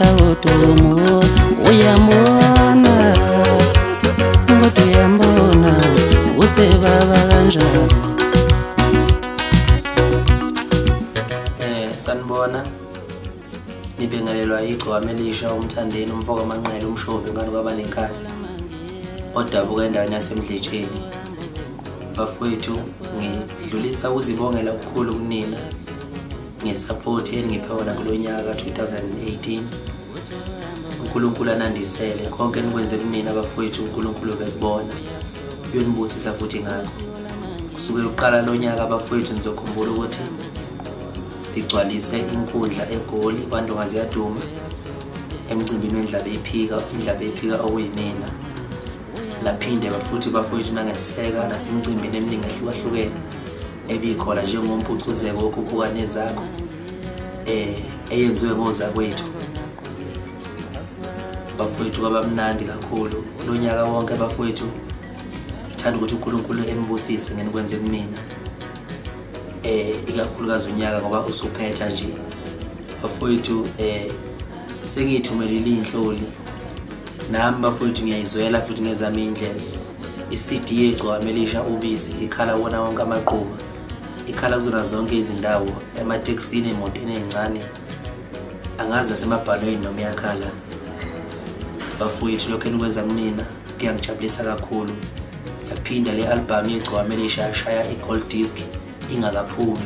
udumo uyambona kodwa uyambona usebaba kanjani. Sanibona nibingelelwa Igcokama Elisha Mthandeni umfoko amanqele umshovi ngani kwabanenkani odabuka endaweni yasemdletsheni. Bafowethu ngidlulisa ukuzibongela okukhulu kunina ngesupport engiphiwa kulonyaka 2018. uNkulunkulu anandisele konke nikwenze kunina bafowethu. uNkulunkulu bekubona uyonibusisa futhi ngakho. Kusukela uqala lonyaka bafowethu nizokhumbula ukuthi sigcwalise inkundla eGoli kwantongazi yaduma emcimbini wendlaba eyiphika okuyinina. Laphinde bafuthi bafowethu nangeseka nasemcimbini eminingi ehlukahlukene ebikhona njengompucuzeko wokukhuphuka nezakho eyenziwe ngozakwethu. Bafowethu kwabamnandi kakhulu lonyaka wonke bafowethu. Ngithanda ukuthi uNkulunkulu embusise ngenikwenze kumina ikakhulukazi unyaka ngoba usuphetha nje bafowethu. Sengithumelile inhloli nami bafowethu ngiyayizwela futhi ngezama indlela. iCD yeGcokama Elisha ubisi ikhala wona wonke amaqhuba, ikhala kuzona zonke izindawo emateksini emotweni ezincane angazi nasemabhalweni noma yakhala. Bafowethu lokho enikwenza kumina kuyangijabulisa kakhulu. Yaphinda le album yeGcokama Elisha yashaya igold disc ingakaphumi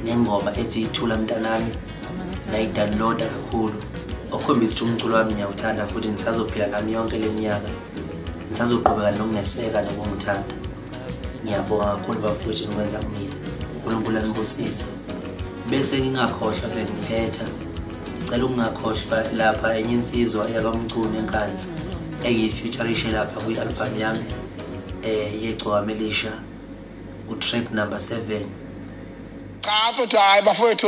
nengoma ethi ithula mntanami nayidownloada kakhulu, okhombisa ukuthi umculo wami ngiyawuthanda futhi ngisazophila nami yonke leminyaka ngisazoqhubeka nokungeseka nokungithanda. Ngiyabonga kakhulu bafowethu nikwenza kumina. uNkulunkulu anibusise. Bese ngingakhohlwa sengiphetha ngicela ukungakhohlwa lapha enye insizwa yakamculo enkani engiyifeaturishe lapha kwi-album yami yeGcokama Elisha utrack number 7. Cha futhi hayi bafowethu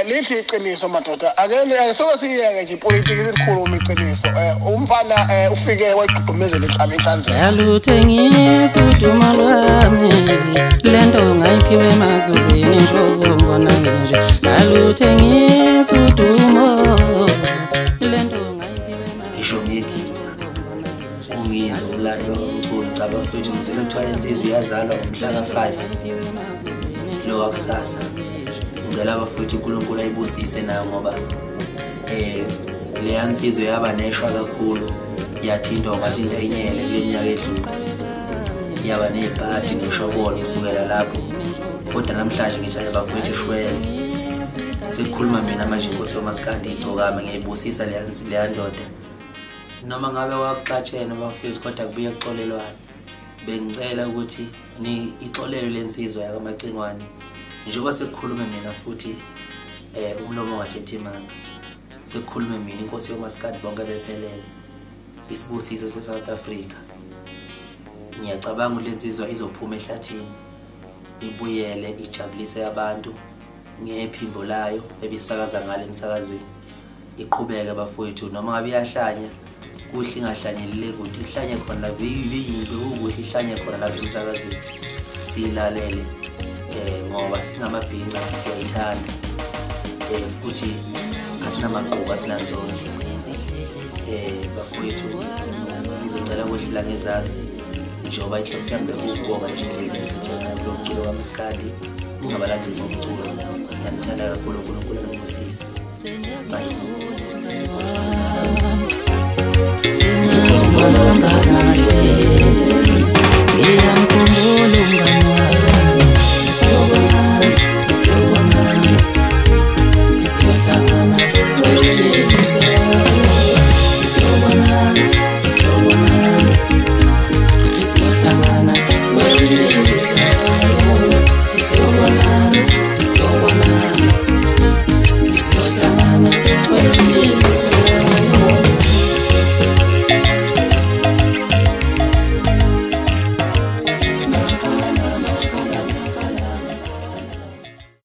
lithi iqiniso madoda ake soke siyeke nje ipolitiki sikhuluma iqiniso. Umfana ufike wayigqugqumezela iqhawe inhlanzeko yaluthengisa udumo lwami lento ngayiphiwe emazulwini njobo ngona nje. Yaluthengisa udumo lento ngayiphiwe ngisho ngegitha ungiyizwa umlando omkhulu. Cha bafowethu ngizwele kuthiwa insizwa iyazalwa ngomhla ka-5 lo wakusasa. Ngicela bafowethu uNkulunkulu ayibusise nayo ngoba leya nsizwa yaba neshwa kakhulu, yathindwa ngathi into eyinyele kule minyaka edlule, yaba nebhadi ngishobona isukela lapho. Kodwa namhlanje ngithanda bafowethu shwele sekukhuluma mina manje inkosi yomaskandi Igcokama ngiyibusisa leya ndoda. Noma ngabe wakuxatshena bafowethu kodwa kubuye kuxolelwane. Bengicela ukuthi ni ixolelo lensizwa yakamacingwane njengoba sekukhulume mina futhi umlomo ongathethi imanga. Sekukhulume mina inkosi yomaskandi bonke bephelele isibusiso seSouth Africa. Ngiyacabanga lensizwa izophuma ehlathini ibuyele ijabulise abantu ngephimbo layo ebisakaza ngale emsakazweni. Iqhubeke bafowethu noma ngabe iyahlanya kuhle ingahlanyelile kuthi ihlanye khona la beyiyimbe ukuthi ihlanye khona la emsakazweni silalele ngoba singamabhinqa siyayithanda futhi asinamaqhuba asinanzonke. Bafowethu ngizocela kwehlila ngezansi njengoba inhloso yami bekubonga nje lo mculo wamaskandi ungabalandeli bomculo. Ngiyamthanda kakhulu uNkulunkulu anomsiza. Bye.